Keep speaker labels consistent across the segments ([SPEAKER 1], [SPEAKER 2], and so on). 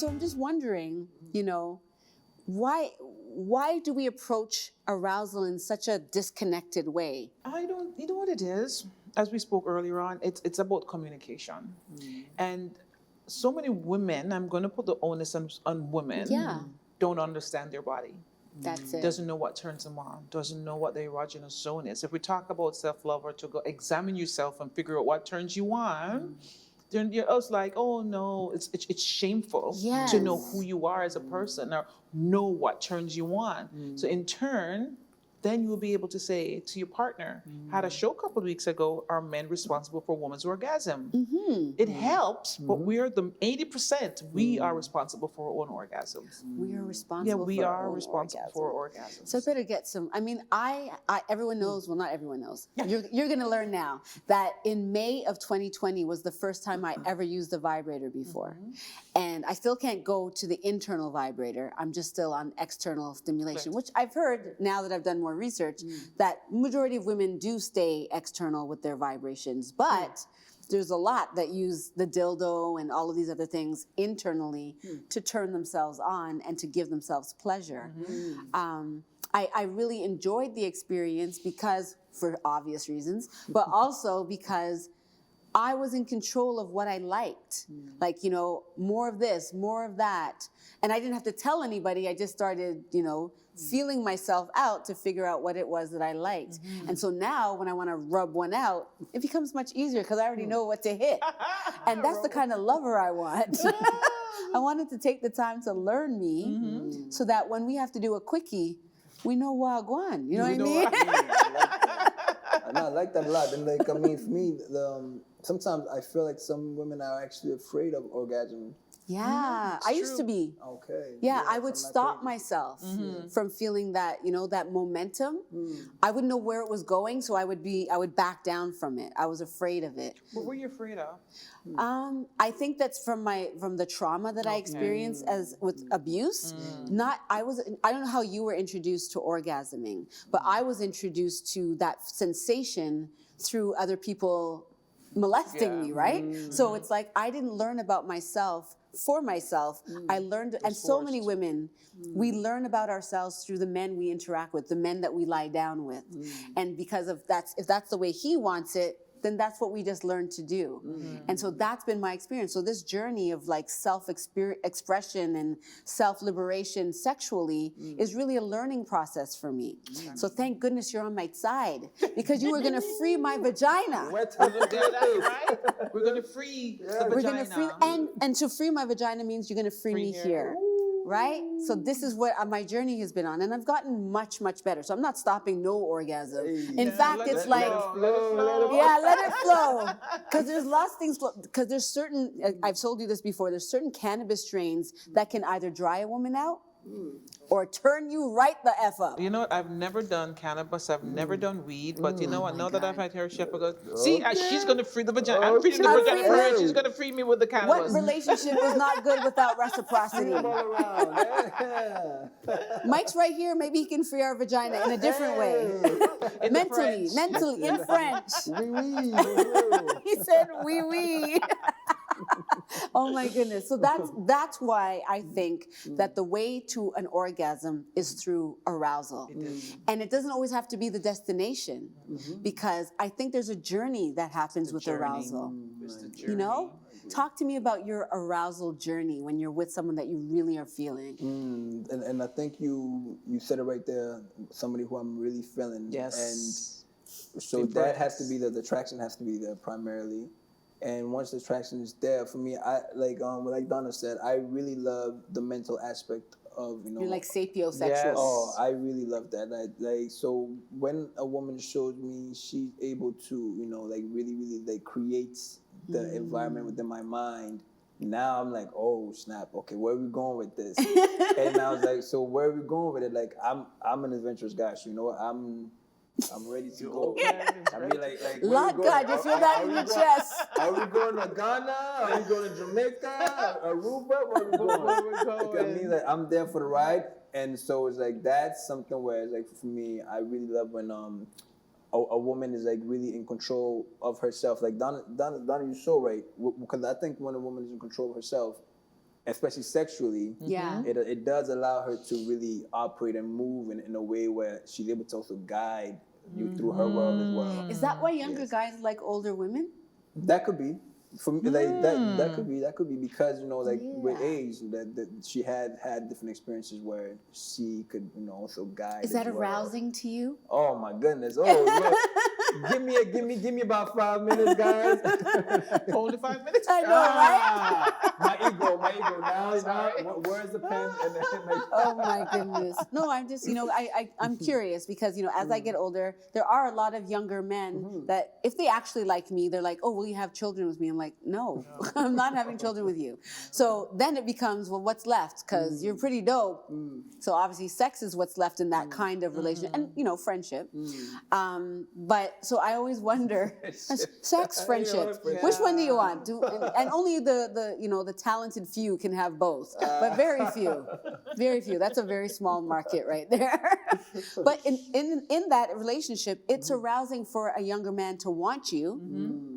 [SPEAKER 1] So I'm just wondering, why do we approach arousal in such a disconnected way?
[SPEAKER 2] You know what it is? As we spoke earlier on, it's about communication. And so many women, I'm going to put the onus on women, don't understand their body.
[SPEAKER 1] That's it.
[SPEAKER 2] Doesn't know what turns them on, doesn't know what the erogenous zone is. If we talk about self-love or to go examine yourself and figure out what turns you on, then you're also like, oh no, it's shameful to know who you are as a person or know what turns you on. So in turn, then you will be able to say to your partner, had a show a couple of weeks ago, are men responsible for a woman's orgasm? It helps, but we're the 80%, we are responsible for our own orgasms.
[SPEAKER 1] We are responsible
[SPEAKER 2] for orgasms.
[SPEAKER 1] So I better get some, everyone knows, well, not everyone knows. You're going to learn now that in May of 2020 was the first time I ever used a vibrator before. And I still can't go to the internal vibrator. I'm just still on external stimulation, which I've heard now that I've done more research that majority of women do stay external with their vibrations, but there's a lot that use the dildo and all of these other things internally to turn themselves on and to give themselves pleasure. I really enjoyed the experience because, for obvious reasons, but also because I was in control of what I liked. Like, more of this, more of that. And I didn't have to tell anybody. I just started, feeling myself out to figure out what it was that I liked. And so now when I want to rub one out, it becomes much easier because I already know what to hit. And that's the kind of lover I want. I wanted to take the time to learn me so that when we have to do a quickie, we know Wagwan. You know what I mean?
[SPEAKER 3] I like that a lot. And for me, sometimes I feel like some women are actually afraid of orgasm.
[SPEAKER 1] Yeah, I used to be.
[SPEAKER 3] Okay.
[SPEAKER 1] Yeah, I would stop myself from feeling that, that momentum. I wouldn't know where it was going, so I would back down from it. I was afraid of it.
[SPEAKER 2] What were you afraid of?
[SPEAKER 1] I think that's from the trauma that I experienced as with abuse. I don't know how you were introduced to orgasming, but I was introduced to that sensation through other people molesting me, right? So it's like I didn't learn about myself for myself. I learned, and so many women, we learn about ourselves through the men we interact with, the men that we lie down with. And because of if that's the way he wants it, then that's what we just learned to do. And so that's been my experience. So this journey of like self-expression and self-liberation sexually is really a learning process for me. So thank goodness you're on my side because you were going to free my vagina.
[SPEAKER 2] We're going to free the vagina.
[SPEAKER 1] We're going to free, and to free my vagina means you're going to free me here. Right? So this is what my journey has been on. And I've gotten much, much better. So I'm not stopping no orgasm. In fact, it's like, let it flow. Because there's lots of things, because there's certain, I've told you this before, there's certain cannabis strains that can either dry a woman out or turn you right the F up.
[SPEAKER 2] You know what? I've never done cannabis. I've never done weed. But you know what? Now that I've had her chef, I go, see, she's going to free the vagina. I'm freeing the vagina for her. She's going to free me with the cannabis.
[SPEAKER 1] What relationship is not good without reciprocity? Mike's right here. Maybe he can free our vagina in a different way. Mentally, in French. He said, oui, oui. Oh my goodness. So that's why I think that the way to an orgasm is through arousal. And it doesn't always have to be the destination because I think there's a journey that happens with arousal. Talk to me about your arousal journey when you're with someone that you really are feeling.
[SPEAKER 3] And I think you said it right there, somebody who I'm really feeling.
[SPEAKER 2] Yes.
[SPEAKER 3] And so that has to be the attraction has to be there primarily. And once the attraction is there, for me, like Donna said, I really love the mental aspect of,
[SPEAKER 1] You're like sapiosexual.
[SPEAKER 2] Yes.
[SPEAKER 3] Oh, I really love that. So when a woman shows me she's able to, really, really creates the environment within my mind, now I'm like, oh snap, okay, where are we going with this? And I was like, so where are we going with it? Like I'm an adventurous guy, so I'm ready to go. I mean,
[SPEAKER 1] Lord God, you feel that in your chest.
[SPEAKER 3] Are we going to Ghana? Are we going to Jamaica? Aruba? Where are we going? I'm there for the ride. And so it's like, that's something where it's like, for me, I really love when a woman is like really in control of herself. Like Donna, you're so right. Because I think when a woman is in control of herself, especially sexually,
[SPEAKER 1] Yeah.
[SPEAKER 3] it does allow her to really operate and move in a way where she's able to also guide you through her world as well.
[SPEAKER 1] Is that why younger guys like older women?
[SPEAKER 3] That could be. For me, like that could be because with age that she had different experiences where she could also guide.
[SPEAKER 1] Is that
[SPEAKER 3] as well.
[SPEAKER 1] arousing to you?
[SPEAKER 3] Oh my goodness! Oh look, give me about 5 minutes, guys.
[SPEAKER 2] Only 5 minutes.
[SPEAKER 1] I know, right?
[SPEAKER 3] My ego. Now, where's the pen? And then,
[SPEAKER 1] Oh my goodness. No, I'm just, I'm curious because, as I get older, there are a lot of younger men that if they actually like me, they're like, oh, will you have children with me? I'm like, no, I'm not having children with you. So then it becomes, well, what's left? Because you're pretty dope. So obviously sex is what's left in that kind of relationship and, friendship. But so I always wonder, sex, friendship, which one do you want? And only the talented few can have both, but very few. Very few. That's a very small market right there. But in that relationship, it's arousing for a younger man to want you.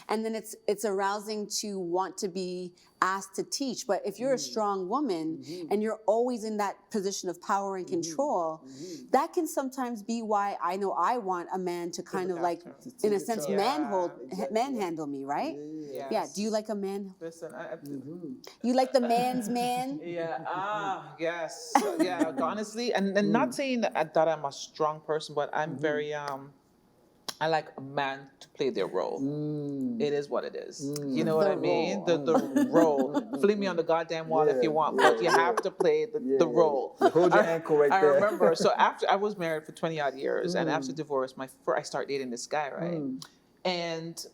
[SPEAKER 1] And then it's arousing to want to be asked to teach. But if you're a strong woman and you're always in that position of power and control, that can sometimes be why I know I want a man to kind of like, in a sense, manhandle me, right?
[SPEAKER 2] Yes.
[SPEAKER 1] Yeah. Do you like a man?
[SPEAKER 2] Listen,
[SPEAKER 1] You like the man's man?
[SPEAKER 2] Yeah. Yes. Yeah. Honestly, and not saying that I'm a strong person, but I'm very I like a man to play their role. It is what it is. You know what I mean? The role. Fling me on the goddamn wall if you want, but you have to play the role.
[SPEAKER 3] Hold your ankle right there.
[SPEAKER 2] I remember. So after I was married for 20 odd years, and after divorce, I started dating this guy, right? And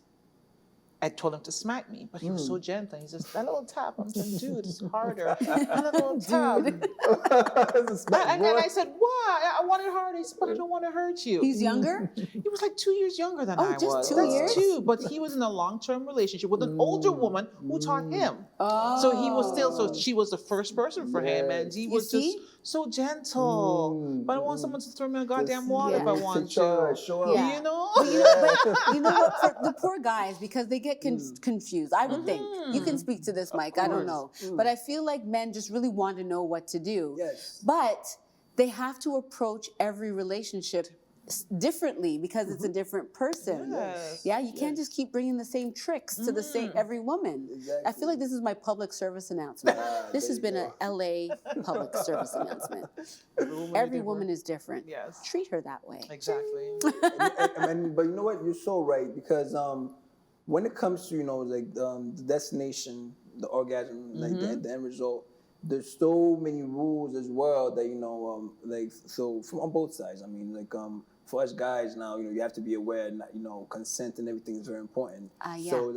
[SPEAKER 2] I told him to smack me, but he was so gentle. He's just, that little tap. I'm saying, dude, it's harder. That little tap. And I said, why? I want it hard. He said, but I don't want to hurt you.
[SPEAKER 1] He's younger?
[SPEAKER 2] He was like 2 years younger than I
[SPEAKER 1] just
[SPEAKER 2] was.
[SPEAKER 1] 2 years?
[SPEAKER 2] 2, but he was in a long-term relationship with an older woman who taught him. Oh. So he was so she was the first person for him, and he was just so gentle. But I want someone to throw me on a goddamn wall if I want to.
[SPEAKER 3] Show up.
[SPEAKER 1] Yeah.
[SPEAKER 2] You know?
[SPEAKER 1] But you know what? For the poor guys, because they get confused, I would think. You can speak to this, Mike. I don't know. But I feel like men just really want to know what to do.
[SPEAKER 3] Yes.
[SPEAKER 1] But they have to approach every relationship differently because it's a different person.
[SPEAKER 2] Yes.
[SPEAKER 1] Yeah, you can't just keep bringing the same tricks to the same every woman.
[SPEAKER 3] Exactly.
[SPEAKER 1] I feel like this is my public service announcement. This has been an LA public service announcement. Every woman is different.
[SPEAKER 2] Yes.
[SPEAKER 1] Treat her that way.
[SPEAKER 2] Exactly.
[SPEAKER 3] But you know what? You're so right because when it comes to the destination, the orgasm, the end result, there's so many rules as well that so from on both sides. I mean, for us guys now, you have to be aware that consent and everything is very important.
[SPEAKER 1] Yeah.
[SPEAKER 3] So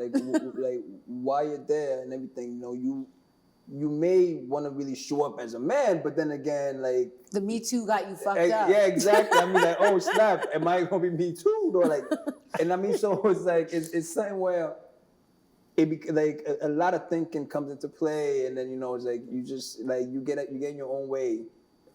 [SPEAKER 3] while you're there and everything, you may want to really show up as a man, but then again,
[SPEAKER 1] the Me Too got you fucked up.
[SPEAKER 3] Yeah, exactly. I mean, oh snap, am I gonna be Me Too? Or and I mean, so it's it's something where a lot of thinking comes into play, and then it's you just you get in your own way.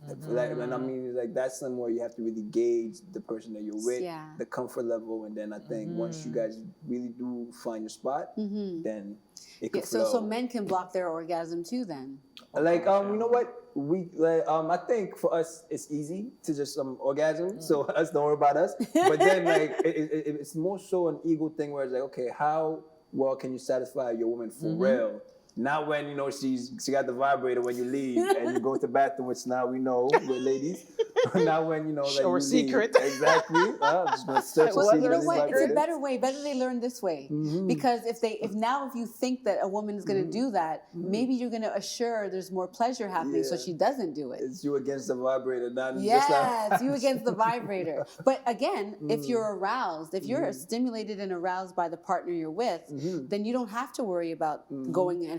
[SPEAKER 3] And I mean, that's something where you have to really gauge the person that you're with, the comfort level, and then I think once you guys really do find your spot, then it can flow.
[SPEAKER 1] So men can block their orgasm too, then.
[SPEAKER 3] You know what? We I think for us it's easy to just orgasm, so us don't worry about us. But then it's more so an ego thing where it's okay, how well can you satisfy your woman for real? Not when she got the vibrator when you leave and you go to the bathroom, which now we know we're ladies. Not when
[SPEAKER 2] or secret.
[SPEAKER 3] Leave. Exactly. I'm just gonna search
[SPEAKER 1] Well,
[SPEAKER 3] and see
[SPEAKER 1] you know what? It's a
[SPEAKER 3] vibrator.
[SPEAKER 1] better way. Better they learn this way. Because if you think that a woman is going to do that, maybe you're going to assure there's more pleasure happening, so she doesn't do it.
[SPEAKER 3] It's you against the vibrator, not
[SPEAKER 1] it's you against the vibrator. But again, if you're aroused, if you're stimulated and aroused by the partner you're with, then you don't have to worry about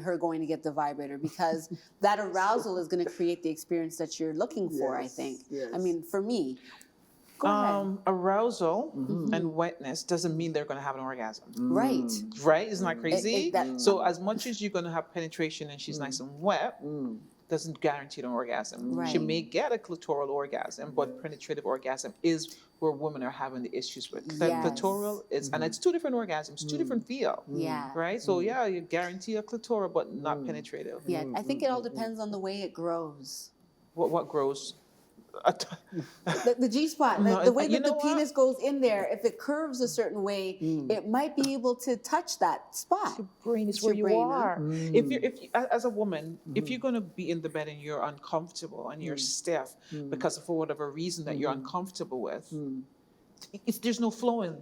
[SPEAKER 1] her going to get the vibrator because that arousal is going to create the experience that you're looking for. I think.
[SPEAKER 3] Yes.
[SPEAKER 1] I mean, for me. Go ahead.
[SPEAKER 2] Arousal and wetness doesn't mean they're going to have an orgasm.
[SPEAKER 1] Right.
[SPEAKER 2] Right? Isn't that crazy?
[SPEAKER 1] That-
[SPEAKER 2] So as much as you're going to have penetration and she's nice and wet, doesn't guarantee an orgasm.
[SPEAKER 1] Right.
[SPEAKER 2] She may get a clitoral orgasm, but penetrative orgasm is where women are having the issues with.
[SPEAKER 1] Yes.
[SPEAKER 2] Clitoral is, and it's two different orgasms, two different feel.
[SPEAKER 1] Yeah.
[SPEAKER 2] Right? So yeah, you guarantee a clitoral, but not penetrative.
[SPEAKER 1] Yeah. I think it all depends on the way it grows.
[SPEAKER 2] What grows?
[SPEAKER 1] The G spot,
[SPEAKER 2] No,
[SPEAKER 1] the way
[SPEAKER 2] you
[SPEAKER 1] that the
[SPEAKER 2] know what?
[SPEAKER 1] penis goes in there, if it curves a certain way, it might be able to touch that spot.
[SPEAKER 2] Your brain is
[SPEAKER 1] It's
[SPEAKER 2] where
[SPEAKER 1] your
[SPEAKER 2] you
[SPEAKER 1] brain, huh?
[SPEAKER 2] are. If you, as a woman, if you're going to be in the bed and you're uncomfortable and you're stiff because of for whatever reason that you're uncomfortable with, there's no flowing.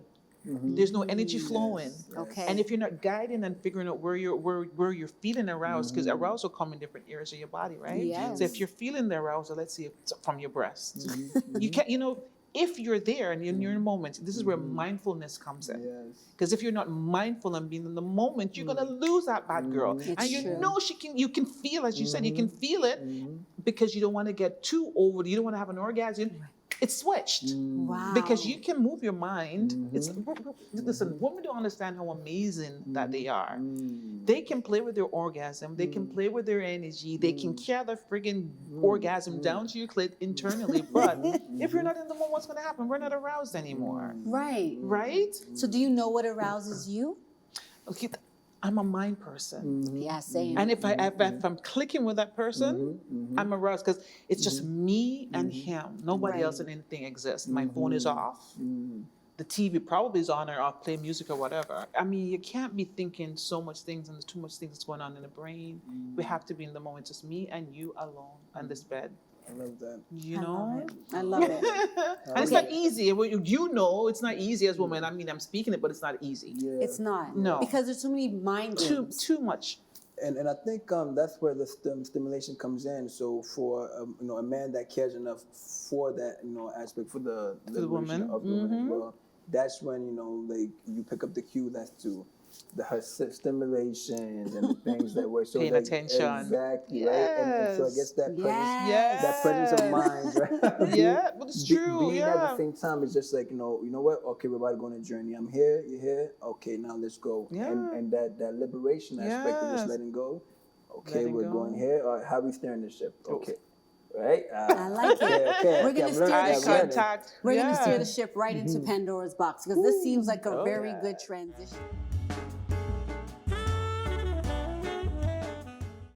[SPEAKER 2] There's no energy flowing.
[SPEAKER 1] Okay.
[SPEAKER 2] And if you're not guiding and figuring out where you're feeling aroused, because arousal come in different areas of your body, right?
[SPEAKER 1] Yes.
[SPEAKER 2] So if you're feeling the arousal, let's say it's from your breast, you can't, if you're there and you're in the moment, this is where mindfulness comes in.
[SPEAKER 3] Yes.
[SPEAKER 2] Because if you're not mindful and being in the moment, you're gonna lose that bad girl.
[SPEAKER 1] It's
[SPEAKER 2] And you
[SPEAKER 1] true.
[SPEAKER 2] know you can feel, as you said, you can feel it because you don't want to get too over. You don't want to have an orgasm. It's switched.
[SPEAKER 1] Wow.
[SPEAKER 2] Because you can move your mind. Listen, women don't understand how amazing that they are. They can play with their orgasm. They can play with their energy. They can carry the friggin' orgasm down to your clit internally. But if you're not in the moment, what's going to happen? We're not aroused anymore.
[SPEAKER 1] Right.
[SPEAKER 2] Right?
[SPEAKER 1] So do you know what arouses you?
[SPEAKER 2] Okay, I'm a mind person.
[SPEAKER 1] Yeah, same.
[SPEAKER 2] And if I'm clicking with that person, I'm aroused because it's just me and him. Nobody else and anything exists. My phone is off. The TV probably is on or I'll play music or whatever. I mean, you can't be thinking so much things and there's too much things that's going on in the brain. We have to be in the moment, just me and you alone on this bed.
[SPEAKER 3] I love that.
[SPEAKER 2] You know?
[SPEAKER 1] I love it.
[SPEAKER 2] And it's not easy. It's not easy as women. I mean, I'm speaking it, but it's not easy.
[SPEAKER 3] Yeah.
[SPEAKER 1] It's not.
[SPEAKER 2] No.
[SPEAKER 1] Because there's too many mind games.
[SPEAKER 2] Too much.
[SPEAKER 3] And I think that's where the stimulation comes in. So for a man that cares enough for that aspect for the liberation
[SPEAKER 2] woman.
[SPEAKER 3] of the woman as well, that's when like you pick up the cue as to her stimulations and the things that were so
[SPEAKER 2] Paying attention.
[SPEAKER 3] exactly right. And so I guess that presence, that presence of mind, right?
[SPEAKER 2] Yeah, but it's true.
[SPEAKER 3] Being at the same time is just like you know what? Okay, we're about to go on a journey. I'm here. You're here. Okay, now let's go.
[SPEAKER 2] Yeah.
[SPEAKER 3] And that liberation aspect of just letting go. Okay,
[SPEAKER 2] Letting
[SPEAKER 3] we're
[SPEAKER 2] go.
[SPEAKER 3] going here. All right, how we steering the ship? Okay, right.
[SPEAKER 1] I like it.
[SPEAKER 3] Okay.
[SPEAKER 1] We're gonna steer
[SPEAKER 2] Eye
[SPEAKER 1] the ship.
[SPEAKER 2] contact.
[SPEAKER 1] We're gonna steer
[SPEAKER 2] Yeah.
[SPEAKER 1] the ship right into Pandora's box because this seems like a very good transition.